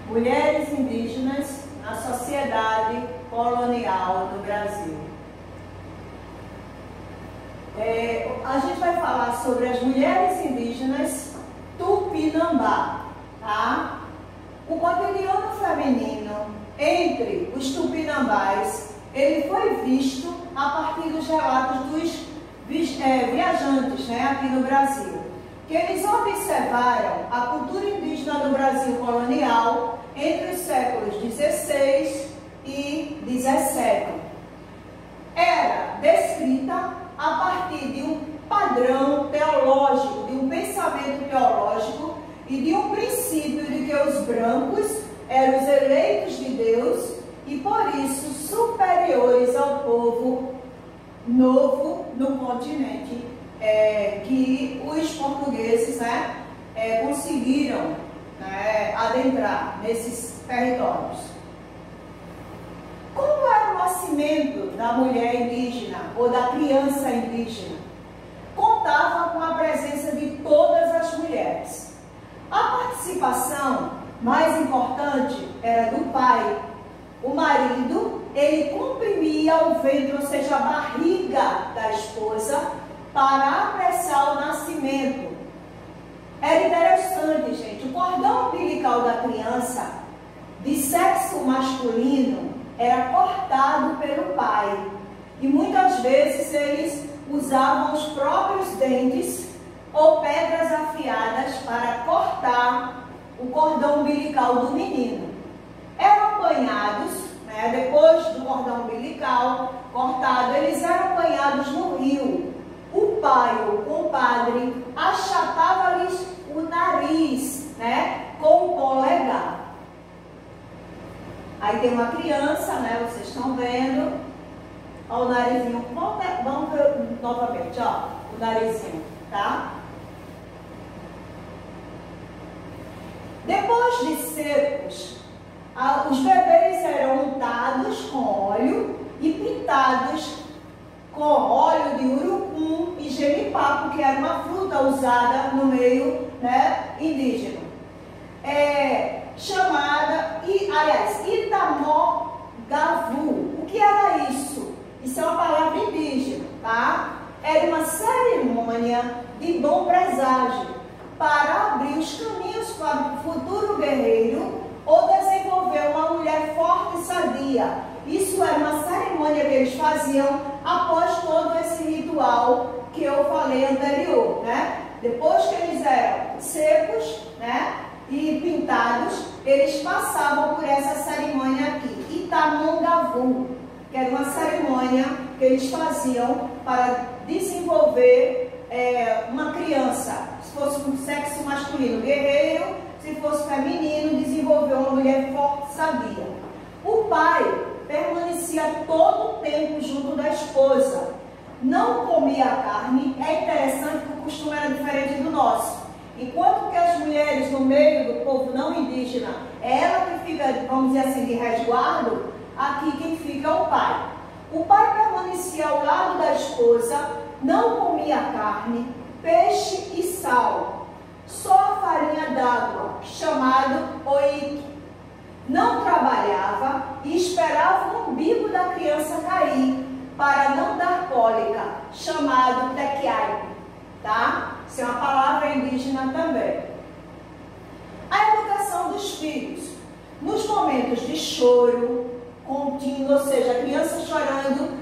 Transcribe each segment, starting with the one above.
Mulheres indígenas na sociedade colonial do Brasil. A gente vai falar sobre as mulheres indígenas Tupinambá, tá? O cotidiano feminino entre os tupinambás, ele foi visto a partir dos relatos dos viajantes, né, aqui no Brasil, que eles observaram a cultura indígena do Brasil colonial entre os séculos XVI e XVII. Era descrita a partir de um padrão teológico, de um pensamento teológico e de um princípio de que os brancos eram os eleitos de Deus e, por isso, superiores ao povo novo no continente, que os portugueses, né, conseguiram, né, adentrar nesses territórios. Como era o nascimento da mulher indígena ou da criança indígena? Contava com a presença de todas as mulheres. A participação mais importante era do pai. O marido, ele comprimia o ventre, ou seja, a barriga da esposa, para apressar o nascimento. Era interessante, gente, o cordão umbilical da criança, de sexo masculino, era cortado pelo pai. E muitas vezes eles usavam os próprios dentes ou pedras afiadas para cortar o cordão umbilical do menino. Eram apanhados, né, depois do cordão umbilical cortado, eles eram apanhados no rio. O pai ou o compadre achatava-lhes o nariz, né, com o polegar. Aí tem uma criança, né, vocês estão vendo, ó, o narizinho, vamos ver novamente, ó, o narizinho, tá? Depois de secos, os bebês eram untados com óleo e pintados com óleo de urucum e genipapo, que era uma fruta usada no meio, né, indígena. Chamada, Itamogavu. O que era isso? Isso é uma palavra indígena, tá? Era uma cerimônia de bom presságio para abrir os caminhos para o futuro guerreiro ou desenvolver uma mulher forte e sadia. Isso era uma cerimônia que eles faziam após todo esse ritual que eu falei anterior, né? Depois que eles eram secos, né, e pintados, eles passavam por essa cerimônia aqui, Itamongavu, que era uma cerimônia que eles faziam para desenvolver uma criança. Se fosse um sexo masculino, guerreiro; se fosse feminino, desenvolver uma mulher forte e sadia. O pai permanecia todo o tempo junto da esposa, não comia carne. É interessante que o costume era diferente do nosso. Enquanto que as mulheres no meio do povo não indígena, é ela que fica, vamos dizer assim, de resguardo, aqui quem fica é o pai. O pai permanecia ao lado da esposa, não comia carne, peixe e sal, só a farinha d'água, chamado oiki. Não trabalhava e esperava o umbigo da criança cair para não dar cólica, chamado tequiai, tá? Isso é uma palavra indígena também. A educação dos filhos. Nos momentos de choro contínuo, ou seja, a criança chorando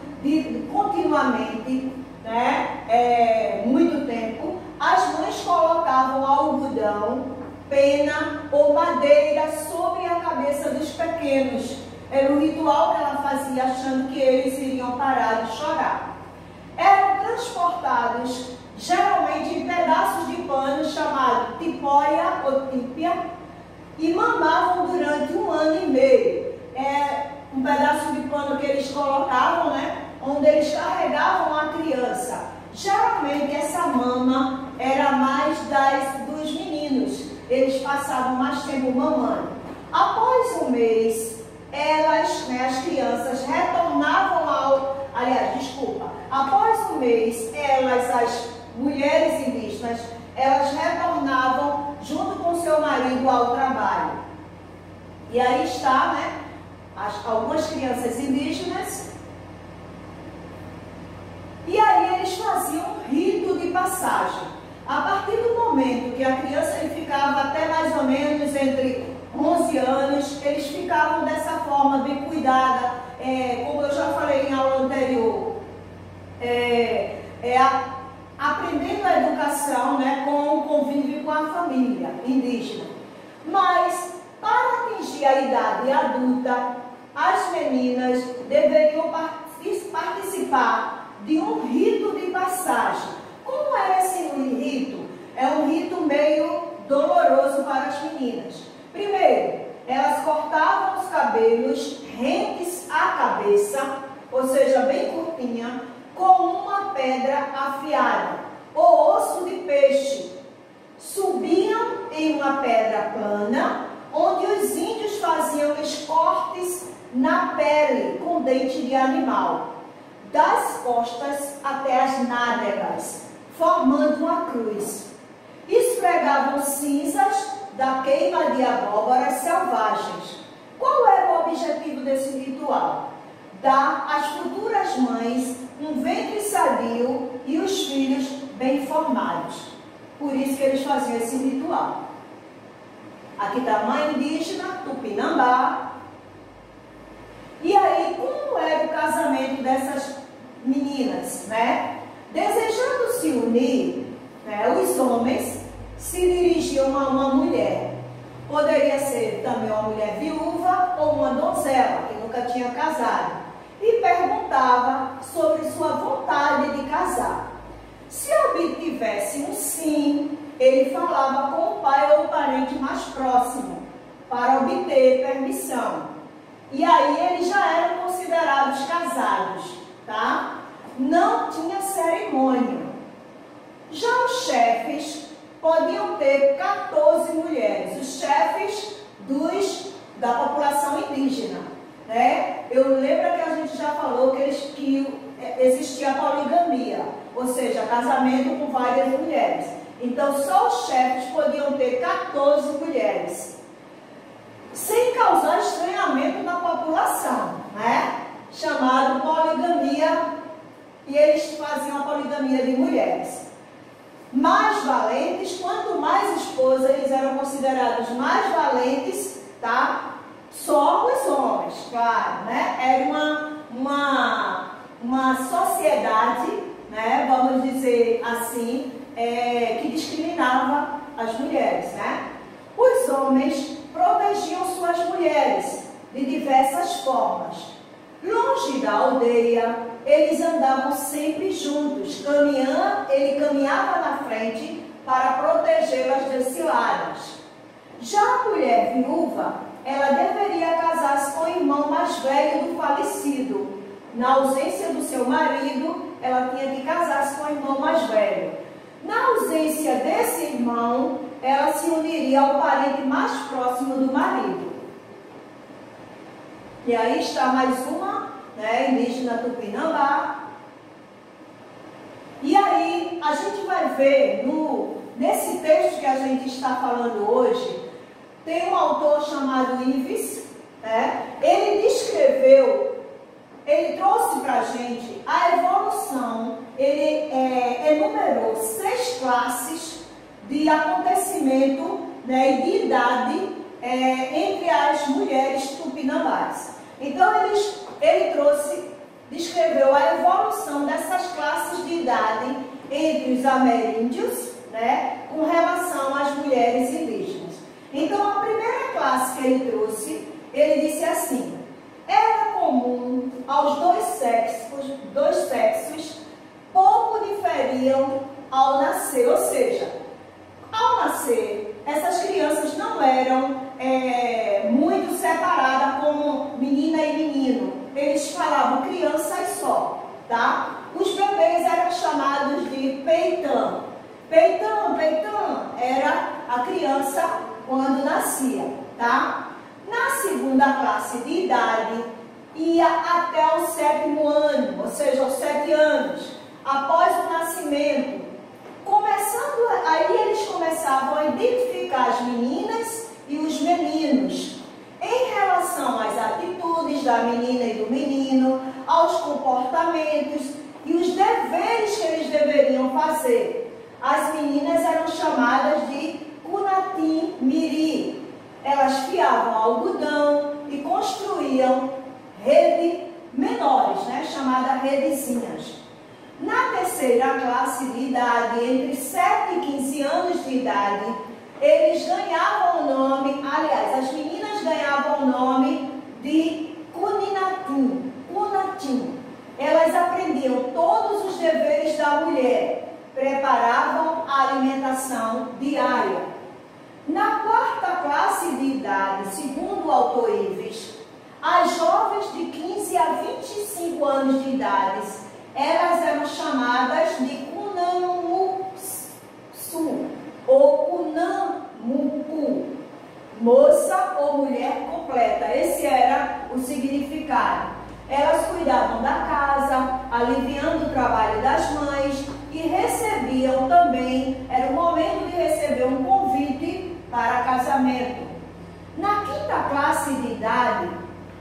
continuamente, né, muito tempo, as mães colocavam algodão, pena ou madeira sobre a cabeça dos pequenos. Era o ritual que ela fazia, achando que eles iriam parar de chorar. Eram transportados geralmente em pedaços de pano chamado tipóia ou típia e mamavam durante 1 ano e meio. Um pedaço de pano que eles colocavam, né, onde eles carregavam a criança. Geralmente essa mama era mais dos meninos. Eles passavam mais tempo mamando. Após 1 mês, elas, né, as crianças retornavam após 1 mês, as mulheres indígenas, elas retornavam junto com seu marido ao trabalho. E aí está, né, algumas crianças indígenas. E aí eles faziam um rito de passagem. A partir do momento que a criança ele ficava até mais ou menos entre 11 anos, eles ficavam dessa forma, bem cuidada, como eu já falei em aula anterior, aprendendo a educação, né, com o convívio com a família indígena. Mas, para atingir a idade adulta, as meninas deveriam participar de um rito de passagem. Como é esse rito? É um rito meio doloroso para as meninas. Primeiro, elas cortavam os cabelos rentes à cabeça, ou seja, bem curtinha, com uma pedra afiada, ou osso de peixe. Subiam em uma pedra plana, onde os índios faziam os cortes na pele com dente de animal, das costas até as nádegas, formando uma cruz. Esfregavam cinzas da queima de abóboras selvagens. Qual era o objetivo desse ritual? Dar às futuras mães um ventre sadio e os filhos bem formados. Por isso que eles faziam esse ritual. Aqui está a mãe indígena, Tupinambá. E aí, como era o casamento dessas meninas, né? Desejando se unir, né, os homens se dirigiam a uma mulher. Poderia ser também uma mulher viúva ou uma donzela, que nunca tinha casado. E perguntava sobre sua vontade de casar. Se obtivesse um sim, ele falava com o pai ou o parente mais próximo, para obter permissão. E aí eles já eram considerados casados, tá? Não tinha cerimônia. Já os chefes podiam ter 14 mulheres, os chefes da população indígena, né? Eu lembro que a gente já falou que existia a poligamia, ou seja, casamento com várias mulheres. Então, só os chefes podiam ter 14 mulheres, sem causar estranhamento na população, né? Chamado poligamia, e eles faziam a poligamia de mulheres. Mais valentes, quanto mais esposas, eles eram considerados mais valentes, tá? Só os homens, claro, né? Era uma sociedade, né? Vamos dizer assim, que discriminava as mulheres, né? Os homens protegiam suas mulheres de diversas formas. Longe da aldeia, eles andavam sempre juntos, ele caminhava na frente para protegê-las das ciladas. Já a mulher viúva, ela deveria casar-se com o irmão mais velho do falecido. Na ausência do seu marido, ela tinha que casar-se com o irmão mais velho. Na ausência desse irmão, ela se uniria ao parente mais próximo do marido. E aí está mais uma, né, indígena Tupinambá. E aí a gente vai ver nesse texto que a gente está falando hoje, tem um autor chamado Ives, né? Ele trouxe para a gente a evolução, ele enumerou 6 classes de acontecimento, né, e de idade entre as mulheres tupinambás. Então ele descreveu a evolução dessas classes de idade entre os ameríndios, né, com relação às mulheres indígenas. Então a primeira classe que ele trouxe, ele disse assim: era comum aos dois sexos pouco diferiam ao nascer, ou seja, ao nascer, essas crianças não eram muito separadas como menina e menino. Eles falavam crianças só, tá? Os bebês eram chamados de peitã. Peitã era a criança quando nascia, tá? Na segunda classe de idade, ia até o 7º ano, ou seja, aos 7 anos, após o nascimento. Aí eles começavam a identificar as meninas e os meninos. Em comportamentos e os deveres que eles deveriam fazer. As meninas eram chamadas de Kunatim Miri. Elas fiavam algodão e construíam rede menores, né, chamada redezinhas. Na terceira classe de idade, entre 7 e 15 anos de idade, eles ganhavam o nome, aliás, as meninas ganhavam o nome de Kuninatim, Kunatim. Elas aprendiam todos os deveres da mulher, preparavam a alimentação diária. Na quarta classe de idade, segundo o autor Ives, as jovens de 15 a 25 anos de idade, elas eram chamadas de Kunamusu ou Kunamuku, moça ou mulher completa. Esse era o significado. Elas cuidavam da casa, aliviando o trabalho das mães e recebiam também, era o momento de receber um convite para casamento. Na quinta classe de idade,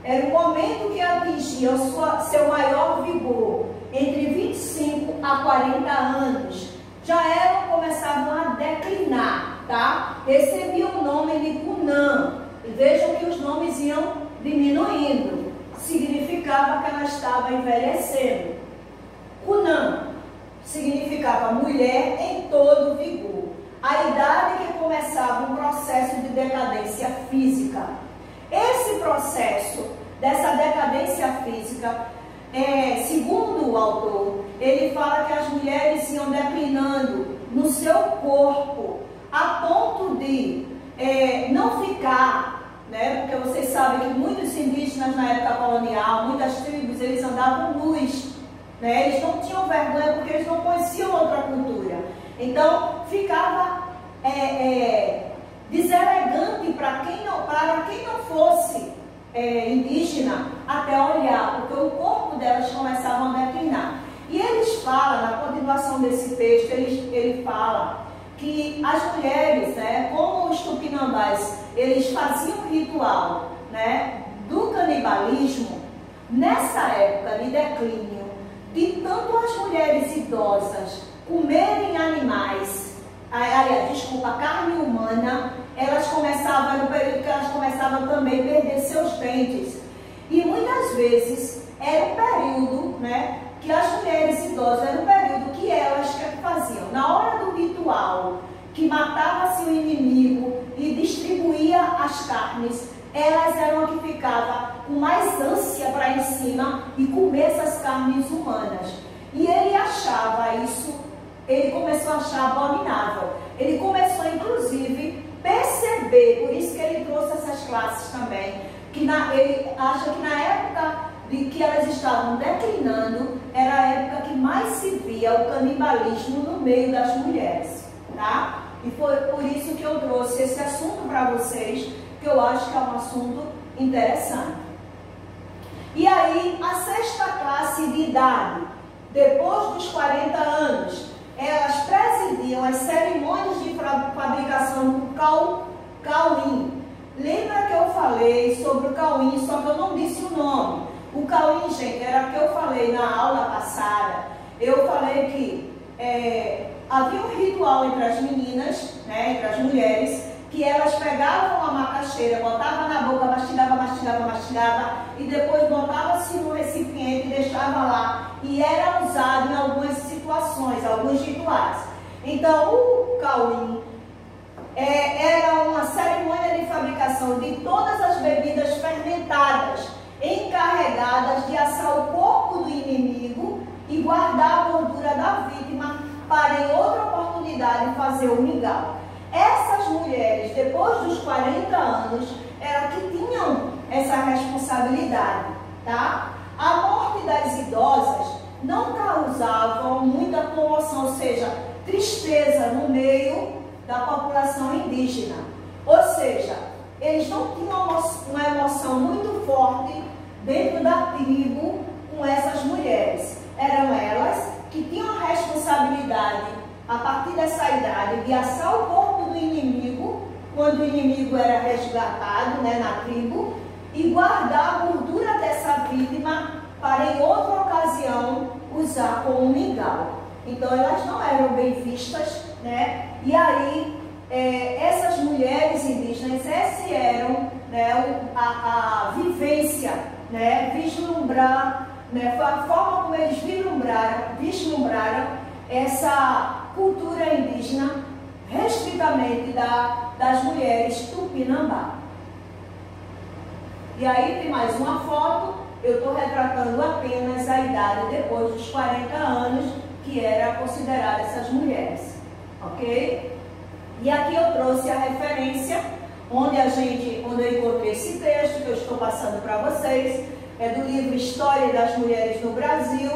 era o momento que atingiam seu maior vigor, entre 25 a 40 anos. Já elas começavam a declinar, tá? Recebiam o nome de Kunam. E vejam que os nomes iam diminuindo. Significava que ela estava envelhecendo. Kunam significava mulher em todo vigor. A idade que começava um processo de decadência física. Esse processo dessa decadência física, segundo o autor, ele fala que as mulheres iam declinando no seu corpo a ponto de não ficar, né? Porque vocês sabem que muitos indígenas na época colonial, muitas tribos, eles andavam nus, né? Eles não tinham vergonha porque eles não conheciam outra cultura. Então ficava deselegante para quem não fosse indígena até olhar, porque o corpo delas começava a declinar. E eles falam, na continuação desse texto, ele fala que as mulheres, né, como os tupinambás, eles faziam um ritual, né, do canibalismo. Nessa época de declínio, de tanto as mulheres idosas comerem animais, carne humana, elas começavam, era o período que elas começavam também a perder seus dentes. E muitas vezes era um período, né, que as mulheres idosas, era um período que elas faziam. Na hora do ritual, que matava-se o inimigo e distribuía as carnes, elas eram as que ficavam com mais ânsia para ir em cima e comer essas carnes humanas. E ele achava isso, ele começou a achar abominável. Ele começou, inclusive, perceber, por isso que ele trouxe essas classes também, que ele acha que na época de que elas estavam declinando, era a época que mais se via o canibalismo no meio das mulheres, tá? E foi por isso que eu trouxe esse assunto para vocês, que eu acho que é um assunto interessante. E aí, a sexta classe de idade, depois dos 40 anos, elas presidiam as cerimônias de fabricação do cauim. Lembra que eu falei sobre o cauim, só que eu não disse o nome. O cauim, gente, era o que eu falei na aula passada. Eu falei que havia um ritual entre as meninas, né, entre as mulheres, que elas pegavam uma macaxeira, botavam na boca, mastigava, e depois botava-se no recipiente e deixava lá. E era usado em algumas situações, alguns rituais. Então, o cauim era uma cerimônia de fabricação de todas as bebidas fermentadas, encarregadas de assar o corpo do inimigo e guardar a gordura da vítima para, em outra oportunidade, fazer o mingau. Essas mulheres, depois dos 40 anos, eram que tinham essa responsabilidade, tá? A morte das idosas não causava muita comoção, ou seja, tristeza no meio da população indígena. Ou seja, eles não tinham uma emoção muito forte dentro da tribo com essas mulheres. Eram elas que tinham a responsabilidade, a partir dessa idade, de assar o corpo do inimigo, quando o inimigo era resgatado, né, na tribo, e guardar a gordura dessa vítima para em outra ocasião usar como mingau. Então elas não eram bem vistas, né? E aí essas mulheres indígenas, essa eram, né, a vivência, né, vislumbrar, né, foi a forma como eles vislumbraram essa cultura indígena, restritamente das mulheres Tupinambá. E aí tem mais uma foto, eu estou retratando apenas a idade depois dos 40 anos, que era considerada essas mulheres, ok? E aqui eu trouxe a referência, onde eu encontrei esse texto que eu estou passando para vocês, é do livro História das Mulheres no Brasil,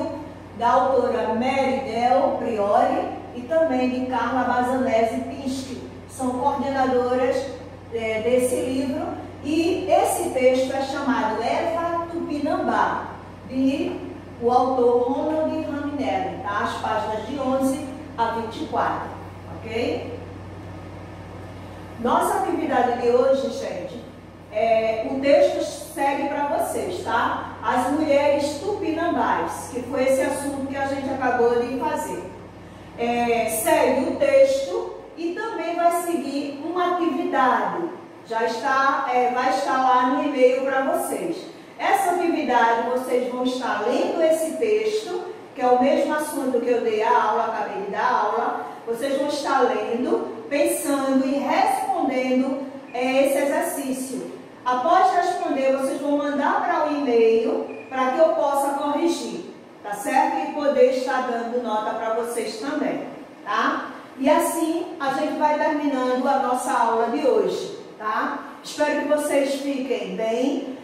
da autora Mary Del Priori e também de Carla Bazanese Pinsky, são coordenadoras desse livro, e esse texto é chamado Eva Tupinambá, de o autor Ronald Raminelli, tá? As páginas de 11 a 24, ok? Nossa atividade de hoje, gente, o texto segue para vocês, tá? As mulheres tupinambás, que foi esse assunto que a gente acabou de fazer. Segue o texto e também vai seguir uma atividade. Já está, vai estar lá no e-mail para vocês. Essa atividade, vocês vão estar lendo esse texto, que é o mesmo assunto que eu dei a aula, acabei de dar aula. Vocês vão estar lendo, pensando e respondendo esse exercício. Após responder, vocês vão mandar para o e-mail para que eu possa corrigir, tá certo? E poder estar dando nota para vocês também, tá? E assim a gente vai terminando a nossa aula de hoje, tá? Espero que vocês fiquem bem.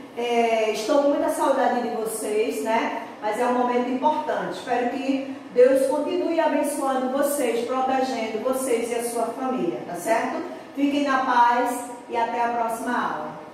Estou com muita saudade de vocês, né? Mas é um momento importante. Espero que Deus continue abençoando vocês, protegendo vocês e a sua família, tá certo? Fiquem na paz e até a próxima aula.